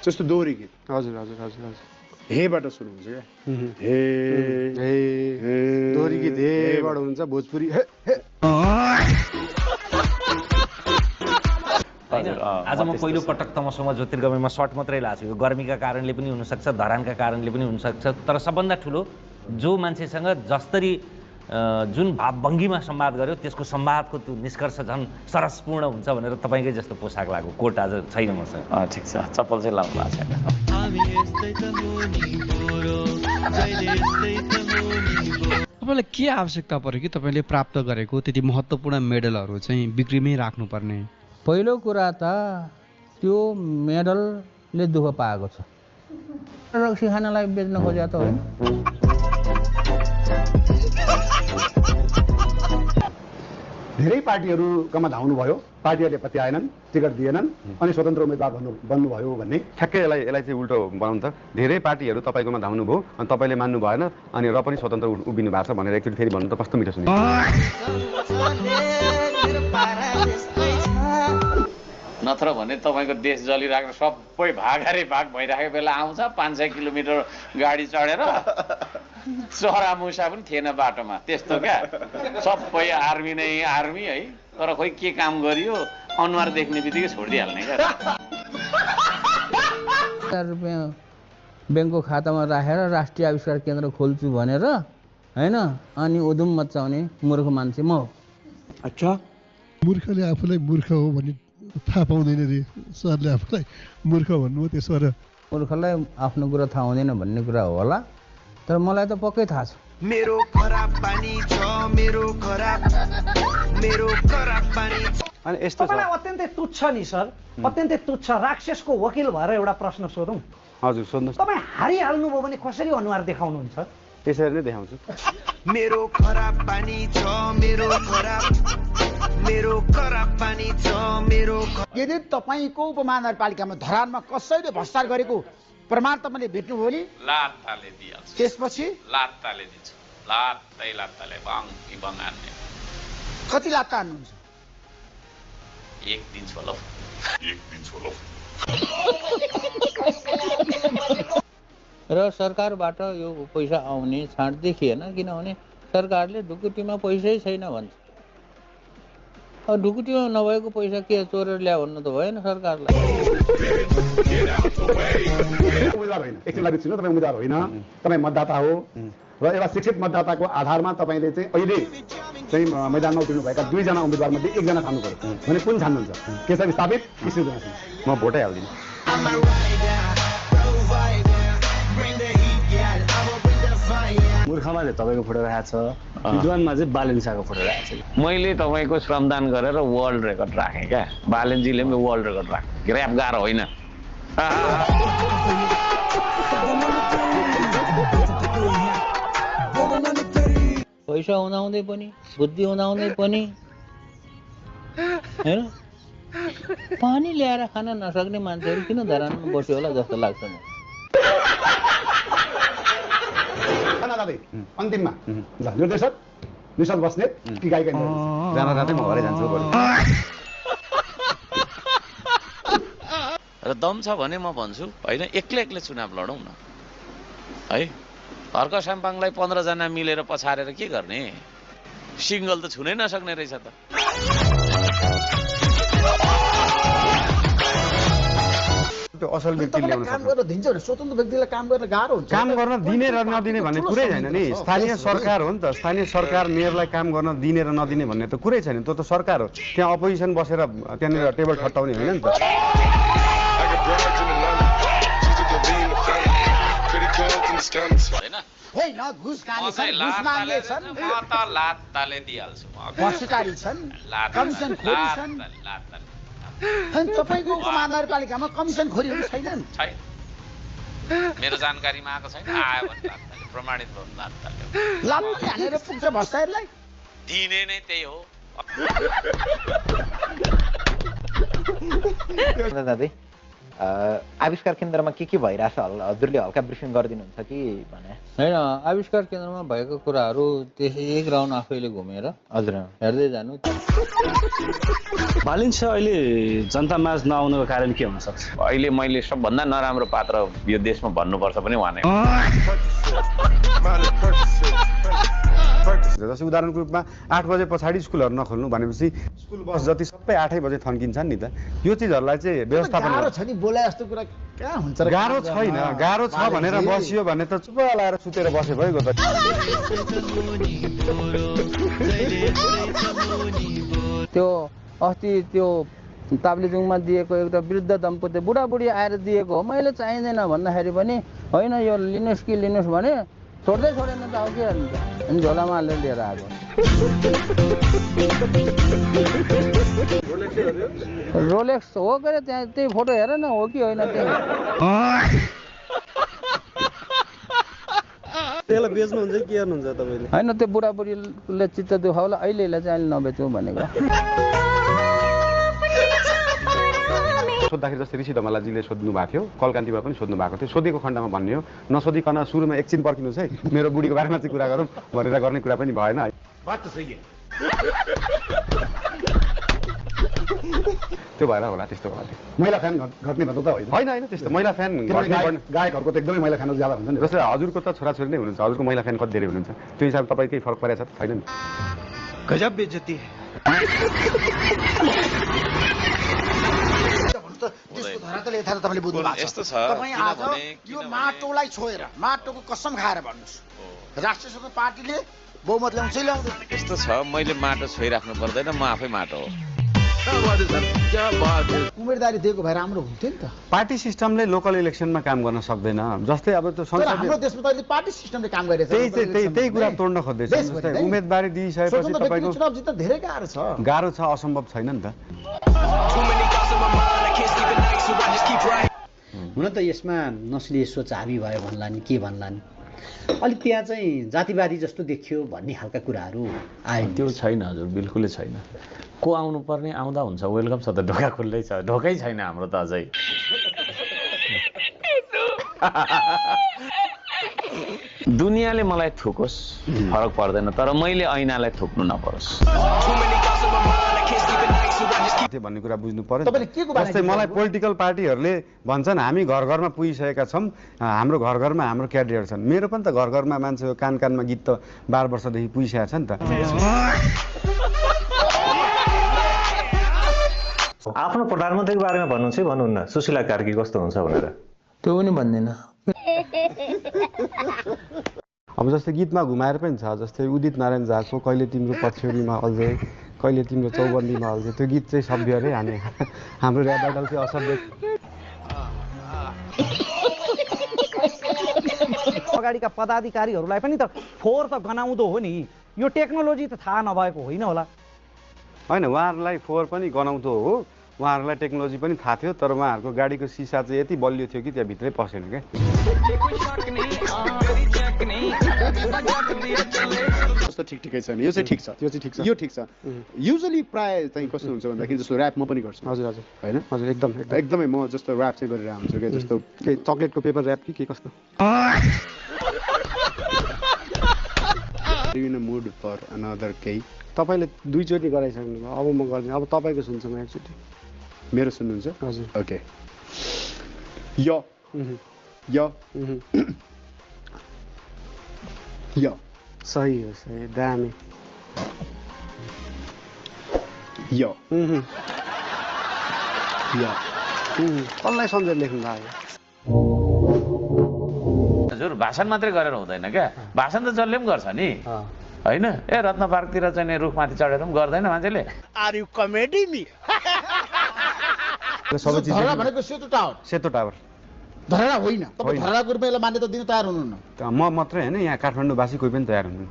जस्तो दोहोरी गीत हजुर हजुर हजुर हजुर हेबाट सुरु हुन्छ क्या हे दोहोरी गीत हेबाट हुन्छ भोजपुरी हे आज म पहिलो पटक तमसोमा ज्योतिर्गमयमा सर्ट मात्रै लाएको छु। यो गर्मीका कारणले पनि हुनसक्छ, धरानका कारणले पनि हुनसक्छ, तर सबभन्दा ठुलो जो मान्छेसँग जसरी जुन भावभङ्गीमा संवाद गर्यो त्यसको संवादको त्यो निष्कर्ष झन् सरसपूर्ण हुन्छ भनेर तपाईँकै जस्तो पोसाक लाग्यो। कोट आज छैन मसँग। ठिक छ, चप्पल चाहिँ लाउनु भएको छैन। तपाईँलाई के आवश्यकता पर्यो कि तपाईँले प्राप्त गरेको त्यति महत्त्वपूर्ण मेडलहरू चाहिँ बिक्रीमै राख्नुपर्ने? पहिलो कुरा त त्यो मेडलले दुःख पाएको छ। रक्सी खानालाई बेच्न खोजेको त होइन। धेरै पार्टीहरूकोमा धाउनुभयो, पार्टीहरूले पत्याएनन्, टिकट दिएनन्, अनि स्वतन्त्र उम्मेदवार बन्नुभयो भन्ने ठ्याक्कै यसलाई चाहिँ उल्टो बनाउनु त। धेरै पार्टीहरू तपाईँकोमा धाउनुभयो अनि तपाईँले मान्नु भएन अनि र पनि स्वतन्त्र उभिनु भएको छ भनेर एकचोटि फेरि भन्नु त कस्तो मिठो सुनिन्छ। नत्र भने तपाईँको देश जलिरहेको सबै भागारे भाग भइरहेको बेला आउँछ 500 किलोमिटर गाडी चढेर, चरा मुसा पनि थिएन बाटोमा, त्यस्तो क्या। सबै आर्मी नै आर्मी है, तर खोइ के काम गरियो अनुहार देख्ने बित्तिकै छोडिदिइहाल्ने क्या। ₹1000 ब्याङ्कको खातामा राखेर राष्ट्रिय आविष्कार केन्द्र खोल्छु भनेर होइन, अनि उधुम मचाउने मूर्ख मान्छे म हो। अच्छा, मूर्खले आफूलाई मूर्ख हो भन्ने थाहा पाउँदैन रे, सरले आफूलाई मूर्ख भन्नुभयो त्यसो भएर मूर्खलाई आफ्नो कुरा थाहा हुँदैन भन्ने कुरा हो होला, तर मलाई त पक्कै थाहा छ। मेरो खराब पानी छ, मेरो खराब पानी छ। अनि यस्तो छ अत्यन्तै तुच्छ नि सर, अत्यन्तै तुच्छ। राक्षसको वकिल भएर एउटा प्रश्न सोधौँ। हजुर सोध्नुहोस्। तपाईँ हारिहाल्नुभयो भने कसरी अनुहार देखाउनुहुन्छ? त्यसरी नै देखाउँछु। मेरो खराब पानी छ, मेरो खराब पानी छ, मेरो। यदि तपाईँको उपमहानगरपालिकामा धरानमा कसैले भ्रष्टाचार गरेको प्रमाण तपाईँले भेट्नुभयो भने लात्ताले दिइहाल्छु। त्यसपछि लात्ताले दिन्छु, लात्ताले बङ्गाल्ने। कति लात्ता हान्नुहुन्छ? एक दिन्छु होला। र सरकारबाट यो पैसा आउने छाँट देखिएन, किनभने सरकारले ढुकुटीमा पैसै छैन भन्छ। अब ढुकुटीमा नभएको पैसा के चोरेर ल्यायो भन्नु त भएन सरकारलाई। उम्मेदवार होइन, एकछिन लागि सुन्नु, तपाईँ उम्मेदवार होइन, तपाईँ मतदाता हो र एउटा शिक्षित मतदाताको आधारमा तपाईँले चाहिँ अहिले चाहिँ मैदानमा उठ्नुभएका 2 जना उम्मेदवारमध्ये 1 जना छान्नु पर्यो भने कुन छान्नुहुन्छ? केशव स्थापित कि सृजना सिंह? म भोटै हाल्दिनँ। मूर्खमा चाहिँ तपाईँको फोटो राखेको छ, विद्वानमा चाहिँ बालेन शाहको फोटो राखेको छ। मैले तपाईँको श्रमदान गरेर वर्ल्ड रेकर्ड राखेँ क्या। बालेनजीले पनि वर्ल्ड रेकर्ड राखेँ, ग्राफ गाह्रो होइन। पैसा हुँदाहुँदै पनि, बुद्धि हुँदाहुँदै पनि होइन, पानी ल्याएर खान नसक्ने मान्छेहरू किन धरानमा बस्यो होला जस्तो लाग्छ म। अन्तिममा ल निर्देशक निशल बस्नेत कि गायिका जाँदा जाँदै म घरै जान्छु। र दम छ भने म भन्छु होइन, एक्लै चुनाव लडौँ न है। हर्क साम्पाङलाई 15 जना मिलेर पछारेर के गर्ने? सिङ्गल त छुनै नसक्ने रहेछ त। त्यो असल व्यक्ति ल्याउन काम गर्न दिन्छ भने स्वतन्त्र व्यक्तिलाई काम गर्न गाह्रो हुन्छ। काम गर्न दिने र नदिने भन्ने कुरै छैन नि। स्थानीय सरकार हो नि त। स्थानीय सरकार मेयरलाई काम गर्न दिने र नदिने भन्ने त कुरै छैन। त्यो त सरकार हो। त्यहाँ अपोजिसन बसेर त्यहाँनिर टेबल ठट्टाउने होइन नि त। होइन, घुस खाने छन्, घुस माग्ने छन्, म त लात्ताले दिइहाल्छु। भ्रष्टाचारी छन्, कमिसन खोरी छन्। अनि तपाईँको उपमहानगरपालिकामा कमिसन खोरीहरू छैनन्? छैन, मेरो जानकारीमा आएको छैन। आयो भने लात्ताले प्रमाणित भयो, लात्ताले लात्ताले हानेर पुग्छ भ्रष्टाचारीलाई। दिने नै त्यही हो। दादै आविष्कार केन्द्रमा के भइरहेछ हजुरले हल्का ब्रिफिङ गरिदिनुहुन्छ कि भने? होइन, आविष्कार केन्द्रमा भएको कुराहरू त्यसै एक राउन्ड आफैले घुमेर हजुर हेर्दै जानु। मालिन्छ अहिले जनतामाझ नआउनुको कारण के हुन सक्छ? अहिले मैले सबभन्दा नराम्रो पात्र यो देशमा भन्नुपर्छ पनि भने जस्तै उदाहरणको रूपमा 8 बजे पछाडि स्कुलहरू नखोल्नु भनेपछि स्कुल बस जति सबै 8 बजे थन्किन्छन् नि त। यो चिजहरूलाई चाहिँ व्यवस्थापन गाह्रो छ नि, बोलाए जस्तो कुरा कहाँ हुन्छ र? गाह्रो छैन, गाह्रो छ भनेर बसियो भने त चुप लाएर सुतेर बसे भइगयो त। त्यो अस्ति त्यो ताप्लेजुङमा दिएको एउटा वृद्ध दम्पति बुढाबुढी आएर दिएको हो, मैले चाहिँदैन भन्दाखेरि पनि होइन यो लिनुहोस् कि लिनुहोस् भने छोड्दै छोडेन त हो कि अनि झोलामा हालेर लिएर आएको। रोलेक्स हो के अरे? त्यहाँ त्यही फोटो हेर न, हो कि होइन त्यही? त्यसलाई बेच्नुहुन्छ कि के गर्नुहुन्छ तपाईँले? होइन, त्यो बुढाबुढीले चित्त दुखाउला, अहिलेलाई चाहिँ अहिले नबेचौँ भनेको। सोद्धाखेरि जस्तै ऋषि धमलाजीले सोध्नु भएको थियो, कलकान्तिमा पनि सोध्नु भएको थियो। सोधेको खण्डमा भन्ने हो, नसोधिकन सुरुमा एकछिन पर्खिनुहोस् है, मेरो बुढीको बारेमा चाहिँ कुरा गरौँ भनेर गर्ने कुरा पनि भएन है। त्यो भएर होला त्यस्तो भयो। महिला फ्यान घट्ने भन्दा त होइन होइन त्यस्तो महिला फ्यान गायकहरूको त एकदमै महिला फ्यानहरू ज्यादा हुन्छ नि। जस्तै हजुरको त छोराछोरी नै हुनुहुन्छ, हजुरको महिला फ्यान कति धेरै हुनुहुन्छ, त्यो हिसाबले तपाईँ केही फरक परेको छ छैन नि? गजब बेइज्जती त्यसको धरातल यथार्थ तपाईँले बुझ्नु भएको छ। तपाईँ आज यो माटोलाई छोएर माटोको कसम खाएर भन्नुहोस्, राष्ट्रिय स्वतन्त्र पार्टीले बहुमत ल्याउँछ ल्याउँदैन? यस्तो छ, मैले माटो छोइराख्नु पर्दैन, म आफै माटो हो। उम्मेदवारी दिएको भए राम्रो हुन्थ्यो नि त। पार्टी सिस्टमले लोकल इलेक्सनमा काम गर्न सक्दैन। जस्तै अब त्यो हाम्रो देशमा त अहिले पार्टी सिस्टमले काम गरिरहेछ। त्यही कुरा तोड्न खोज्दैछ। जस्तै उम्मेदवारी दिइसकेपछि तपाईँको चुनाव जित्न धेरै गाह्रो छ। गाह्रो छ, असम्भव छैन नि त। हुन त यसमा नस्लीय सोच हाबी भयो भन्ला नि के भन्ला नि, अलिक त्यहाँ चाहिँ जातिवादी जस्तो देखियो भन्ने खालका कुराहरू आयो। त्यो छैन हजुर, बिल्कुलै छैन। को आउनु पर्ने आउँदा हुन्छ, वेलकम छ त, ढोका खुल्लै छ, ढोकै छैन हाम्रो त अझै। दुनियाँले मलाई थुकोस् फरक पर्दैन, तर मैले ऐनालाई थुक्नु नपरोस् भन्ने कुरा बुझ्नु पर्यो। जस्तै मलाई पोलिटिकल पार्टीहरूले भन्छन् हामी घर घरमा पुगिसकेका छौँ, हाम्रो घर घरमा हाम्रो क्यान्डिडेट छन्। मेरो पनि त घर घरमा मान्छे कान कानमा गीत त 12 वर्षदेखि पुगिसकेको छ नि त। आफ्नो प्रधानमन्त्रीको बारेमा भन्नुहुन्छ कि भन्नुहुन्न? सुशीला कार्की कस्तो हुन्छ भनेर? त्यो पनि भन्दैन। अब जस्तै गीतमा घुमाएर पनि छ, जस्तै उदित नारायण झाको कहिले तिम्रो पछ्यौरीमा अल्झे, कहिले तिम्रो चौबन्दीमा अल्झे, त्यो गीत चाहिँ सभ्य रे। हाम्रो ऱ्याप ब्याटल चाहिँ असभ्य। अगाडिका पदाधिकारीहरूलाई पनि त फोहोर त गनाउँदो हो नि, यो टेक्नोलोजी त थाहा नभएको होइन होला? होइन, उहाँहरूलाई फोहोर पनि गनाउँदो हो, उहाँहरूलाई टेक्नोलोजी पनि थाहा थियो, तर उहाँहरूको गाडीको सिसा चाहिँ यति बलियो थियो कि त्यहाँ भित्रै पसेन क्या। जस्तो ठिकै छ नि, यो चाहिँ ठिक छ, त्यो चाहिँ ठिक छ, यो ठिक छ। युजली प्राय चाहिँ कस्तो हुन्छ भन्दाखेरि जस्तो ऱ्याप म पनि गर्छु। हजुर हजुर होइन हजुर, एकदमै म जस्तो ऱ्याप चाहिँ गरेर आउँछु क्या। जस्तो केही चक्लेटको पेपर ऱ्याप कि के कस्तो। In a mood for another केही तपाईँले 2 चोटि गराइसक्नु भयो, अब म गर्दिनँ। अब तपाईँको सुन्छु म एकचोटि। मेरो सुन्नुहुन्छ? हजुर। ओके। यो यो यो सही हो, सही, दामी। यो यो कसलाई सम्झेर लेख्नु भएको? हजुर, भाषण मात्रै गरेर हुँदैन क्या, भाषण त जसले पनि गर्छ नि होइन। ए रत्न पार्कतिर चाहिँ रुखमाथि चढेर पनि गर्दैन मान्छेले। Are you comedy me? Dharahara भनेको सेतो टावर। सेतो टावर धरहरा होइन, तपाईँ धरहराको रूपमा यसलाई मान्यता दिन तयार हुनुहुन्न। म मात्रै होइन, यहाँ काठमाडौँवासी कोही पनि तयार हुनुहुन्न।